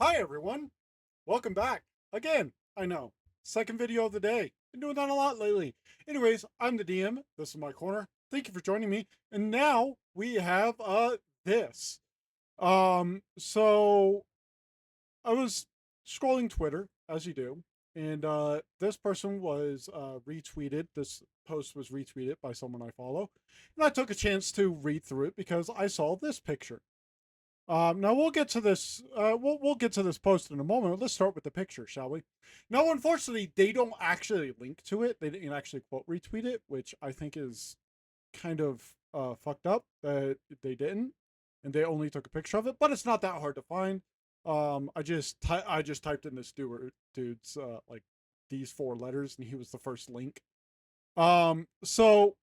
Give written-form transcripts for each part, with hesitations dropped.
Hi everyone, welcome back. Again, I know, second video of the day. Been doing that a lot lately. Anyways, I'm the DM. This is my corner. Thank you for joining me. And now we have this. So I was scrolling Twitter, as you do, and this person was retweeted. This post was retweeted by someone I follow. And I took a chance to read through it because I saw this picture. Now we'll get to this. We'll get to this post in a moment. Let's start with the picture, shall we? Now, unfortunately, they don't actually link to it. They didn't actually quote retweet it, which I think is kind of fucked up that they didn't, and they only took a picture of it. But it's not that hard to find. I just typed in this dude's like these four letters, and he was the first link. So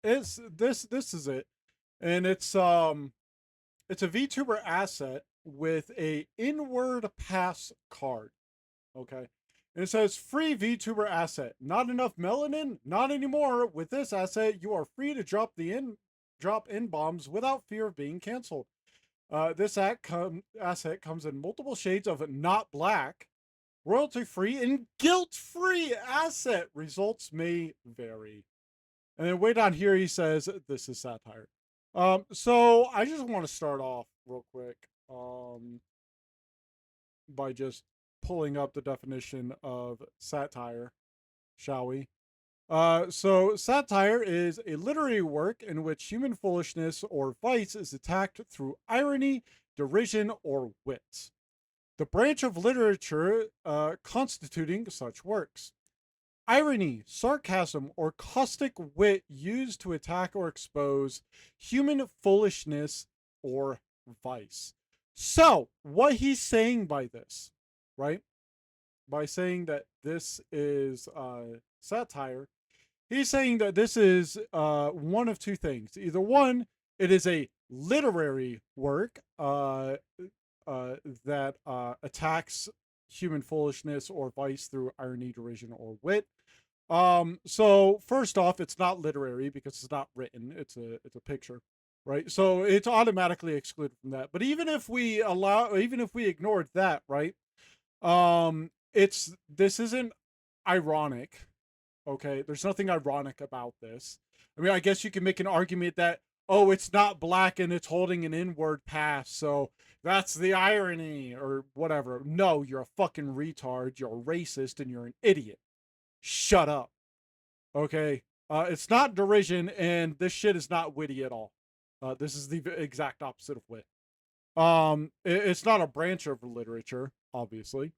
it's this is it, and it's a VTuber asset with a inward pass card. Okay. And it says free VTuber asset. Not enough melanin? Not anymore. With this asset, you are free to drop in bombs without fear of being canceled. This asset comes in multiple shades of not black, royalty free, and guilt free asset. Results may vary. And then way down here he says this is satire. So I just want to start off real quick by just pulling up the definition of satire, shall we? So satire is a literary work in which human foolishness or vice is attacked through irony, derision, or wit. The branch of literature constituting such works. Irony, sarcasm, or caustic wit used to attack or expose human foolishness or vice. So, what he's saying by this, right? By saying that this is satire, he's saying that this is one of two things. Either one, it is a literary work that attacks human foolishness or vice through irony, derision, or wit. So first off, it's not literary because it's not written. It's a picture, right? So it's automatically excluded from that. But even if we ignored that, right? This isn't ironic. Okay, there's nothing ironic about this. I mean, I guess you can make an argument that, oh, it's not black and it's holding an inward pass, so that's the irony or whatever. No, you're a fucking retard, you're a racist, and you're an idiot. Shut up. Okay. It's not derision, and this shit is not witty at all. This is the exact opposite of wit. It's not a branch of literature, obviously.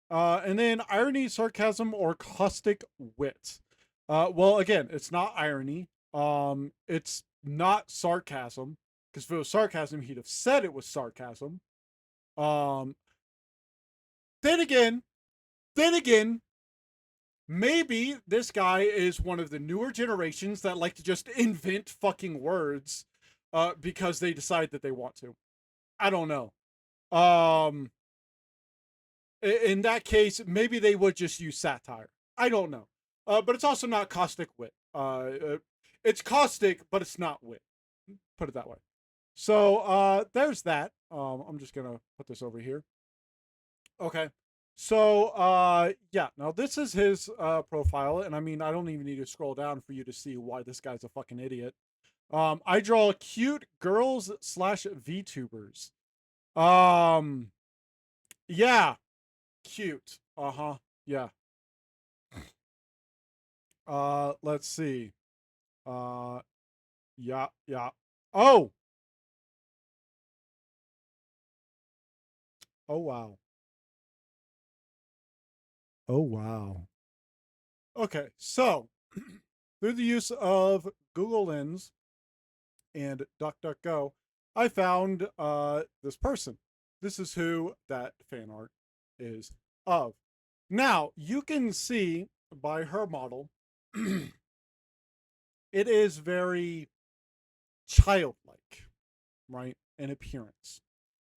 And then irony, sarcasm, or caustic wit. Well, again, it's not irony. It's not sarcasm, because if it was sarcasm, he'd have said it was sarcasm. Um, then again, then again, maybe this guy is one of the newer generations that like to just invent fucking words because they decide that they want to. I don't know. Um, in that case, maybe they would just use satire. I don't know. But it's also not caustic wit. It's caustic, but it's not wit. Put it that way. So there's that. I'm just gonna put this over here. Okay. So yeah, now this is his profile, and I mean I don't even need to scroll down for you to see why this guy's a fucking idiot. I draw cute girls slash VTubers. Um yeah, cute. Uh-huh. Yeah. Let's see. Uh yeah, yeah. Oh! Oh wow. Oh wow. Okay, so through the use of Google Lens and DuckDuckGo, I found this person. This is who that fan art is of. Now, you can see by her model, it is very childlike, right? In appearance.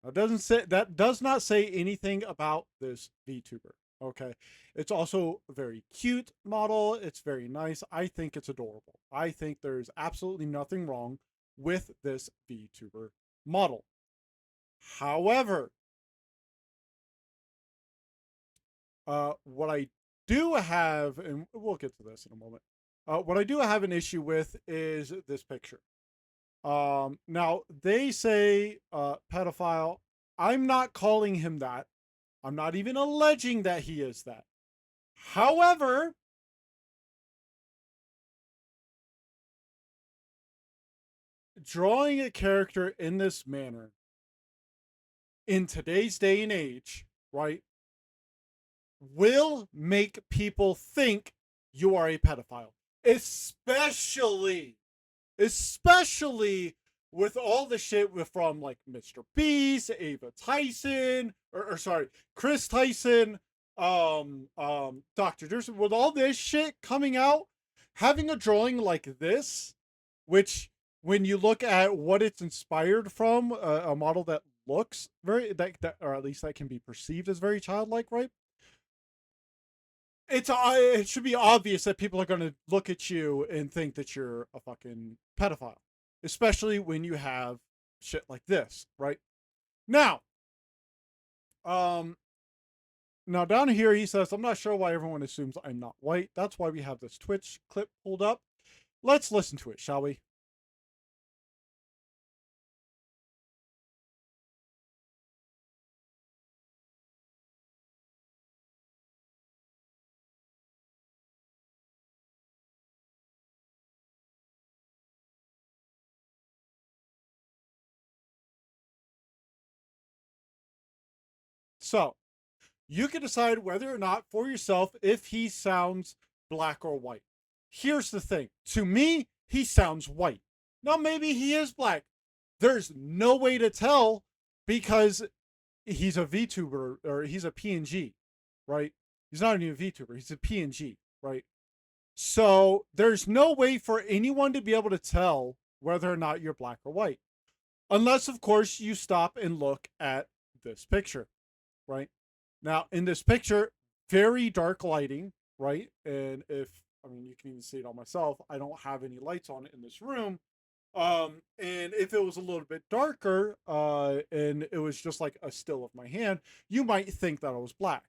That does not say anything about this VTuber. Okay. It's also a very cute model. It's very nice. I think it's adorable. I think there's absolutely nothing wrong with this VTuber model. However, What I do have, and we'll get to this in a moment. What I do have an issue with is this picture. Now they say pedophile. I'm not calling him that. I'm not even alleging that he is that. However, drawing a character in this manner in today's day and age, right, will make people think you are a pedophile. Especially with all the shit from like Mr. Beast, Ava Tyson, or sorry, Chris Tyson, Dr. Durson, with all this shit coming out, having a drawing like this, which when you look at what it's inspired from, a model that looks very that or at least that can be perceived as very childlike, right? It should be obvious that people are going to look at you and think that you're a fucking pedophile, especially when you have shit like this, right? Now, um, now down here he says, I'm not sure why everyone assumes I'm not white. That's why we have this Twitch clip pulled up. Let's listen to it, shall we? So, you can decide whether or not for yourself if he sounds black or white. Here's the thing. To me, he sounds white. Now, maybe he is black. There's no way to tell because he's a VTuber or he's a PNG, right? He's not even a VTuber. He's a PNG, right? So there's no way for anyone to be able to tell whether or not you're black or white. Unless, of course, you stop and look at this picture, right? Now, in this picture, very dark lighting, right? And I mean, you can even see it on myself. I don't have any lights on in this room. And if it was a little bit darker, and it was just like a still of my hand, you might think that I was black.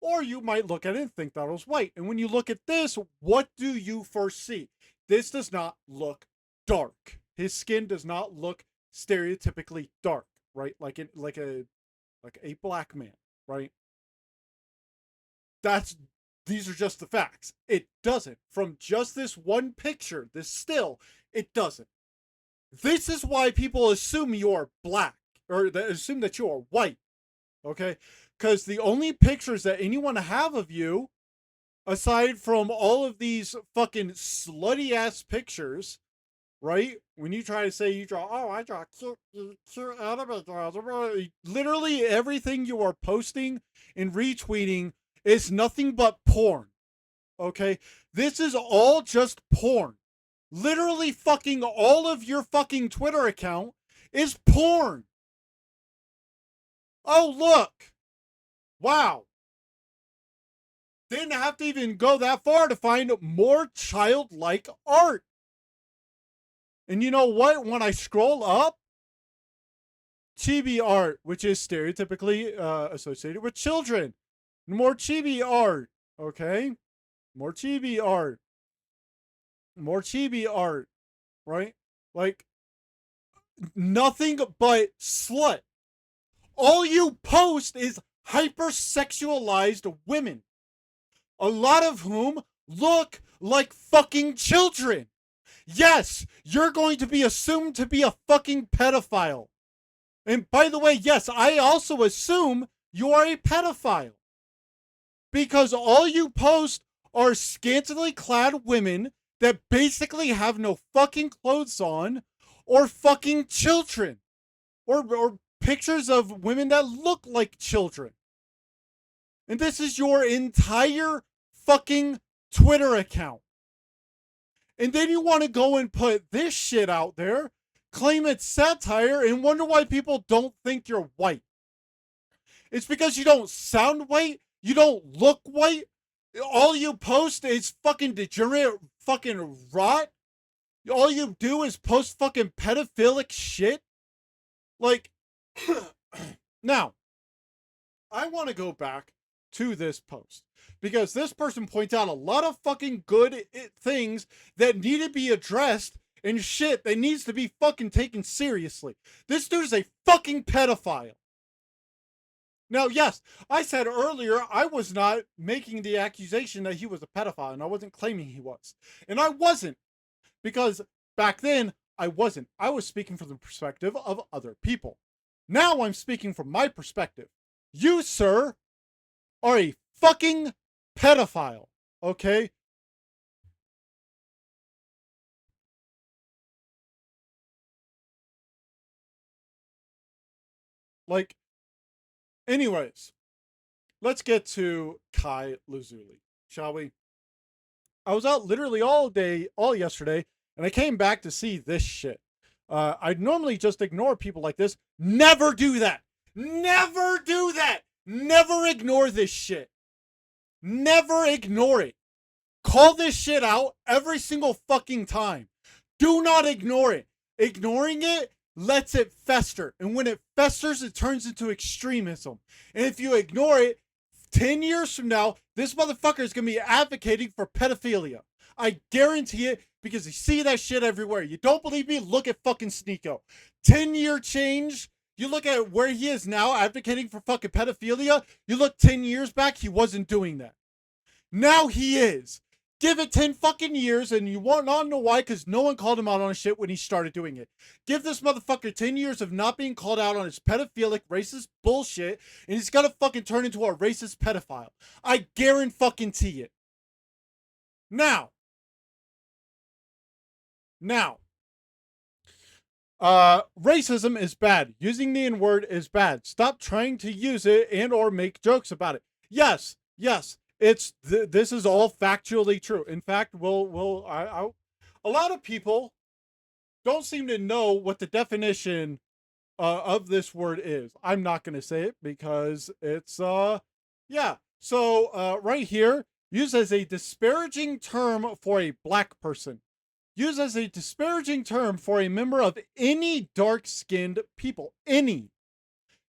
Or you might look at it and think that I was white. And when you look at this, what do you first see? This does not look dark. His skin does not look stereotypically dark, right? Like a black man, right? These are just the facts. It doesn't. From just this one picture, this still, it doesn't. This is why people assume you're black or they assume that you are white. Okay? Because the only pictures that anyone have of you, aside from all of these fucking slutty ass pictures, right? When you try to say you draw, oh, I draw cute anime girls. Literally everything you are posting and retweeting is nothing but porn. Okay? This is all just porn. Literally fucking all of your fucking Twitter account is porn. Oh, look. Wow. Didn't have to even go that far to find more childlike art. And you know what? When I scroll up, chibi art, which is stereotypically associated with children. More chibi art. Okay? More chibi art. More chibi art. Right? Like, nothing but slut. All you post is hypersexualized women, a lot of whom look like fucking children. Yes, you're going to be assumed to be a fucking pedophile. And by the way, yes, I also assume you are a pedophile. Because all you post are scantily clad women that basically have no fucking clothes on, or fucking children. Or pictures of women that look like children. And this is your entire fucking Twitter account. And then you want to go and put this shit out there, claim it's satire, and wonder why people don't think you're white. It's because you don't sound white, you don't look white, all you post is fucking degenerate fucking rot. All you do is post fucking pedophilic shit. Like, now, I want to go back to this post because this person points out a lot of fucking good things that need to be addressed and shit that needs to be fucking taken seriously. This dude is a fucking pedophile. Now, yes, I said earlier I was not making the accusation that he was a pedophile, and I wasn't claiming he was. And I wasn't, because back then I wasn't. I was speaking from the perspective of other people. Now I'm speaking from my perspective. You, sir, are a fucking pedophile, okay? Like, anyways, let's get to Kai Lazuli, shall we? I was out literally all day, all yesterday, and I came back to see this shit. I'd normally just ignore people like this. Never do that. Never do that. Never ignore this shit. Never ignore it. Call this shit out every single fucking time. Do not ignore it. Ignoring it lets it fester. And when it festers, it turns into extremism. And if you ignore it, 10 years from now, this motherfucker is going to be advocating for pedophilia. I guarantee it, because you see that shit everywhere. You don't believe me? Look at fucking Sneeko. 10-year change. You look at where he is now advocating for fucking pedophilia. You look 10 years back, he wasn't doing that. Now he is. Give it 10 fucking years, and you won't not know why, because no one called him out on his shit when he started doing it. Give this motherfucker 10 years of not being called out on his pedophilic, racist bullshit, and he's gonna fucking turn into a racist pedophile. I guarantee it. Now, racism is bad. Using the N-word is bad. Stop trying to use it and or make jokes about it. Yes. This is all factually true. In fact, a lot of people don't seem to know what the definition of this word is. I'm not going to say it because it's yeah. So right here, used as a disparaging term for a black person. Used as a disparaging term for a member of any dark-skinned people. Any.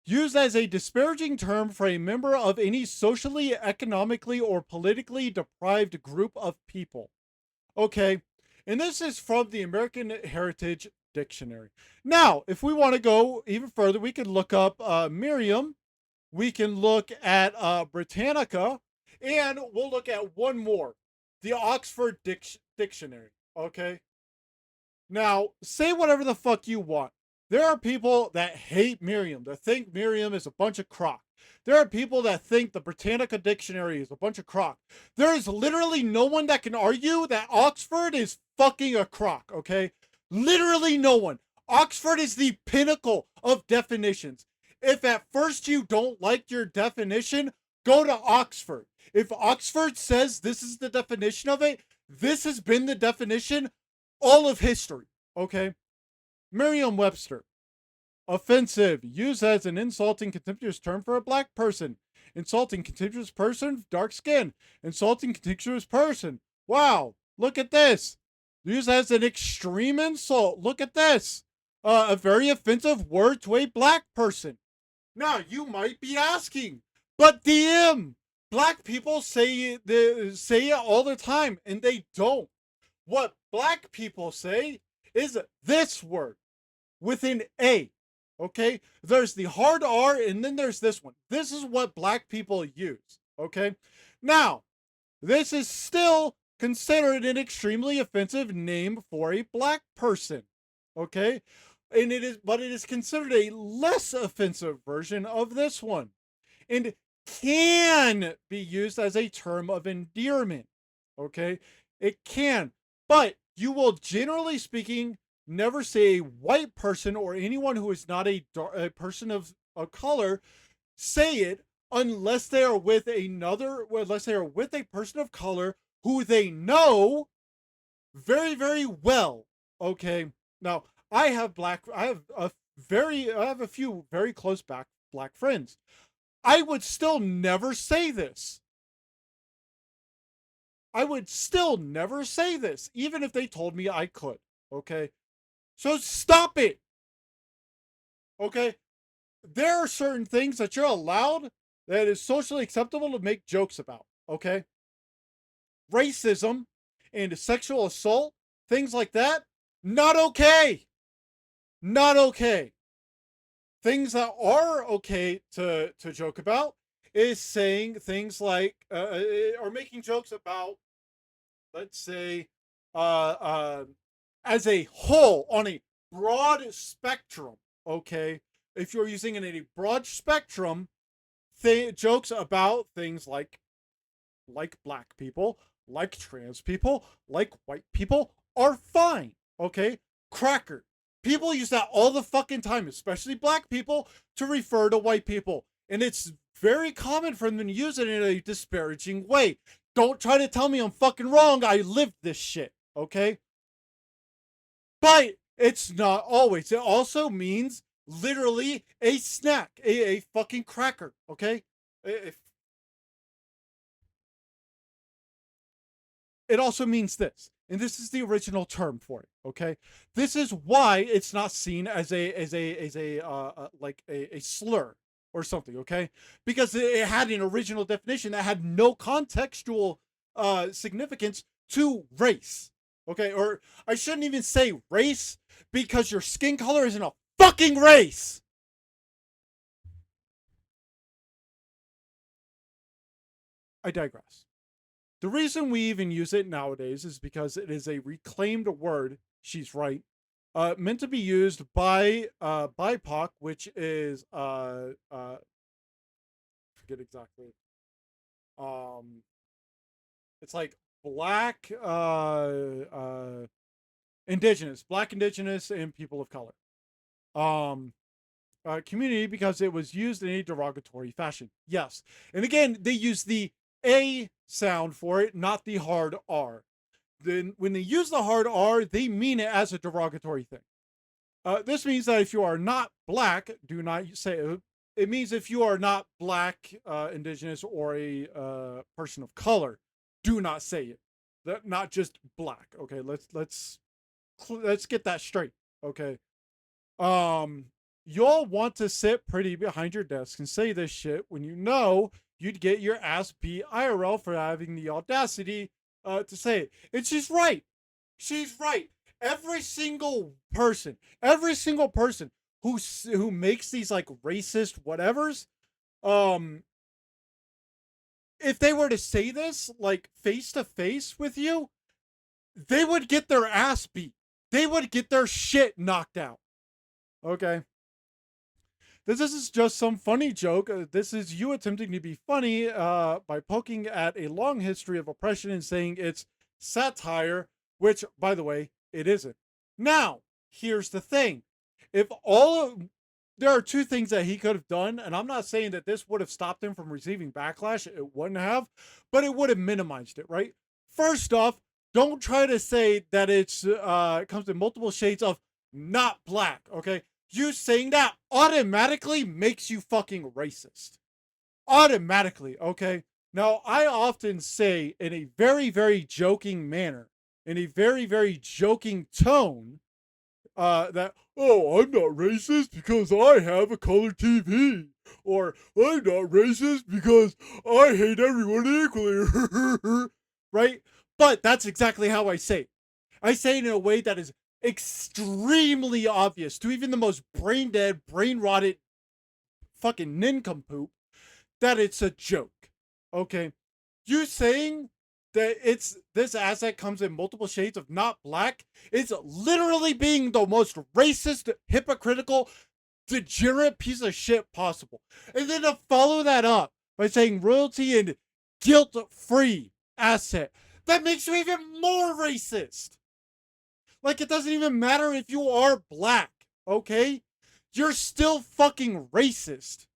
Used as a disparaging term for a member of any socially, economically, or politically deprived group of people. Okay, and this is from the American Heritage Dictionary. Now, if we want to go even further, we can look up Merriam, we can look at Britannica, and we'll look at one more, the Oxford Dictionary, okay? Now, say whatever the fuck you want. There are people that hate Merriam, that think Merriam is a bunch of crock. There are people that think the Britannica Dictionary is a bunch of crock. There is literally no one that can argue that Oxford is fucking a crock, okay? Literally no one. Oxford is the pinnacle of definitions. If at first you don't like your definition, go to Oxford. If Oxford says this is the definition of it, this has been the definition all of history, okay? Merriam-Webster. Offensive. Used as an insulting, contemptuous term for a black person. Insulting, contemptuous person, dark skin. Insulting, contemptuous person. Wow. Look at this. Used as an extreme insult. Look at this. A very offensive word to a black person. Now, you might be asking, but DM, black people say it all the time, and they don't. What black people say is this word with an A, okay? There's the hard R, and then there's this one. This is what black people use, okay? Now, this is still considered an extremely offensive name for a black person, okay? But it is considered a less offensive version of this one, and can be used as a term of endearment, okay? It can, but you will, generally speaking, never say a white person or anyone who is not a person of color say it unless they are with unless they are with a person of color who they know very, very well. Okay. Now, I have a few very close black friends. I would still never say this. I would still never say this, even if they told me I could. Okay. So stop it. Okay. There are certain things that you're allowed that is socially acceptable to make jokes about. Okay, racism and sexual assault, things like that, not okay. Not okay. Things that are okay to joke about is saying things like or making jokes about, let's say, uh, uh, as a whole on a broad spectrum. Okay, if you're using it in a broad spectrum, jokes about things like black people, like trans people, like white people are fine. Okay? Cracker. People use that all the fucking time, especially black people, to refer to white people. And it's very common for them to use it in a disparaging way. Don't try to tell me I'm fucking wrong. I lived this shit. Okay? But it's not always. It also means literally a snack, a fucking cracker. Okay? If it also means this, and this is the original term for it. Okay, this is why it's not seen as a slur or something. Okay, because it had an original definition that had no contextual significance to race. Okay, or I shouldn't even say race, because your skin color isn't a fucking race. I digress. The reason we even use it nowadays is because it is a reclaimed word. She's right. Meant to be used by BIPOC, which is forget exactly. Um, it's like black, indigenous, black, indigenous, and people of color. Um, community, because it was used in a derogatory fashion. Yes, and again, they use the A sound for it, not the hard R. Then when they use the hard R, they mean it as a derogatory thing. This means that if you are not black, do not say it. It means if you are not black, indigenous, or a person of color, do not say it. Not just black. Okay, let's get that straight. Okay. Um, you'll want to sit pretty behind your desk and say this shit when you know you'd get your ass beat IRL for having the audacity to say it. And she's right. She's right. Every single person who makes these like racist whatevers, um, if they were to say this like face to face with you, they would get their ass beat. They would get their shit knocked out. Okay. This is just some funny joke. This is you attempting to be funny by poking at a long history of oppression and saying it's satire, which, by the way, it isn't. Now, here's the thing. If all of, there are two things that he could have done, and I'm not saying that this would have stopped him from receiving backlash. It wouldn't have, but it would have minimized it, right? First off, don't try to say that it comes in multiple shades of not black, okay? You saying that automatically makes you fucking racist. Automatically, okay? Now, I often say in a very, very joking manner, in a very, very joking tone, that, oh, I'm not racist because I have a color TV. Or, I'm not racist because I hate everyone equally. Right? But that's exactly how I say it. I say it in a way that is extremely obvious to even the most brain dead, brain rotted fucking nincompoop that it's a joke. Okay? You saying that it's this asset comes in multiple shades of not black, it's literally being the most racist, hypocritical, degenerate piece of shit possible. And then to follow that up by saying royalty and guilt free asset, that makes you even more racist. Like, it doesn't even matter if you are black, okay? You're still fucking racist.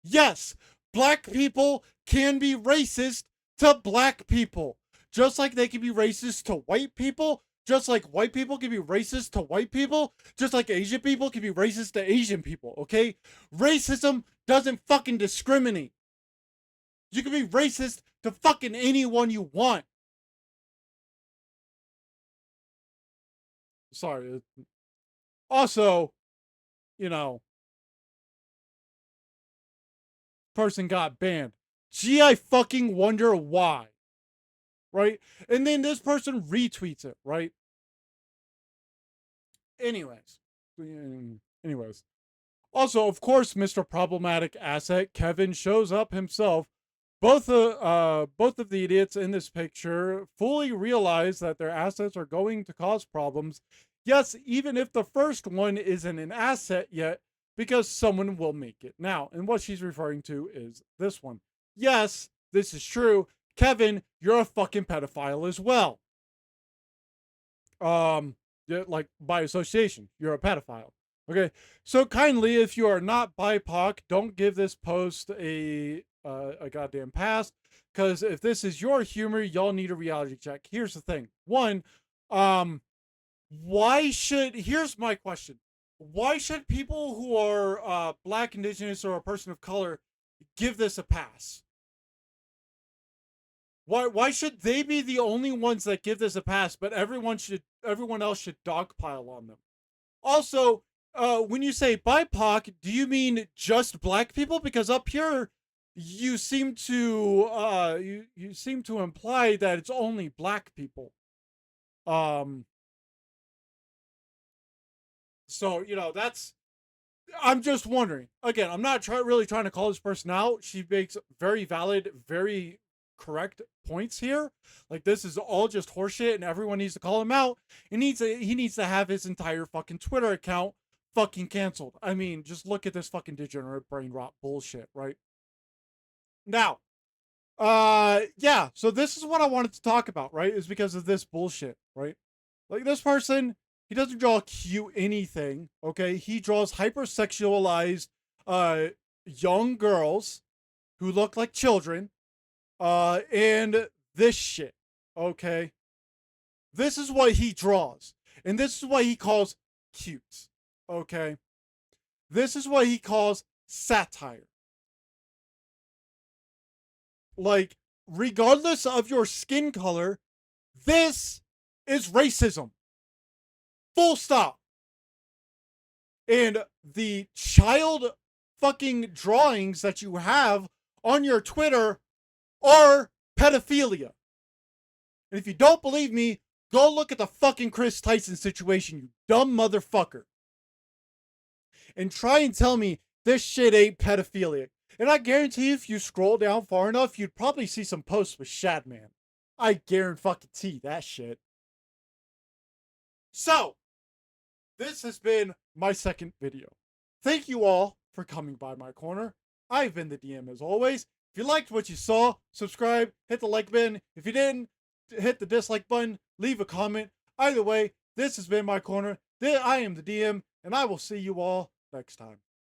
Yes, black people can be racist to black people. Just like they can be racist to white people. Just like white people can be racist to white people. Just like Asian people can be racist to Asian people, okay? Racism doesn't fucking discriminate. You can be racist to fucking anyone you want. Sorry. Also, you know, person got banned. Gee, I fucking wonder why. Right? And then this person retweets it, right? Anyways. Also, of course, Mr. Problematic Asset, Kevin, shows up himself. Both of the idiots in this picture fully realize that their assets are going to cause problems. Yes, even if the first one isn't an asset yet, because someone will make it now. And what she's referring to is this one. Yes, this is true. Kevin, you're a fucking pedophile as well. Like by association, you're a pedophile. Okay, so kindly, if you are not BIPOC, don't give this post a goddamn pass. Because if this is your humor, y'all need a reality check. Here's the thing. One, here's my question. Why should people who are black, indigenous, or a person of color give this a pass? Why should they be the only ones that give this a pass, but everyone else should dogpile on them? Also, when you say BIPOC, do you mean just black people? Because up here, you seem to you seem to imply that it's only black people. So that's. I'm just wondering. Again, I'm not really trying to call this person out. She makes very valid, very correct points here. Like, this is all just horseshit, and everyone needs to call him out. He needs to have his entire fucking Twitter account fucking canceled. I mean, just look at this fucking degenerate brain rot bullshit, right? Now, yeah, so this is what I wanted to talk about, right? Is because of this bullshit, right? Like, this person, he doesn't draw cute anything, okay? He draws hypersexualized young girls who look like children, and this shit, okay? This is what he draws, and this is what he calls cute, okay? This is what he calls satire. Like, regardless of your skin color, this is racism. Full stop. And the child fucking drawings that you have on your Twitter are pedophilia. And if you don't believe me, go look at the fucking Chris Tyson situation, you dumb motherfucker. And try and tell me this shit ain't pedophilia. And I guarantee you, if you scroll down far enough, you'd probably see some posts with Shadman. I guarantee that shit. So, this has been my second video. Thank you all for coming by my corner. I've been the DM as always. If you liked what you saw, subscribe, hit the like button. If you didn't, hit the dislike button, leave a comment. Either way, this has been my corner. I am the DM, and I will see you all next time.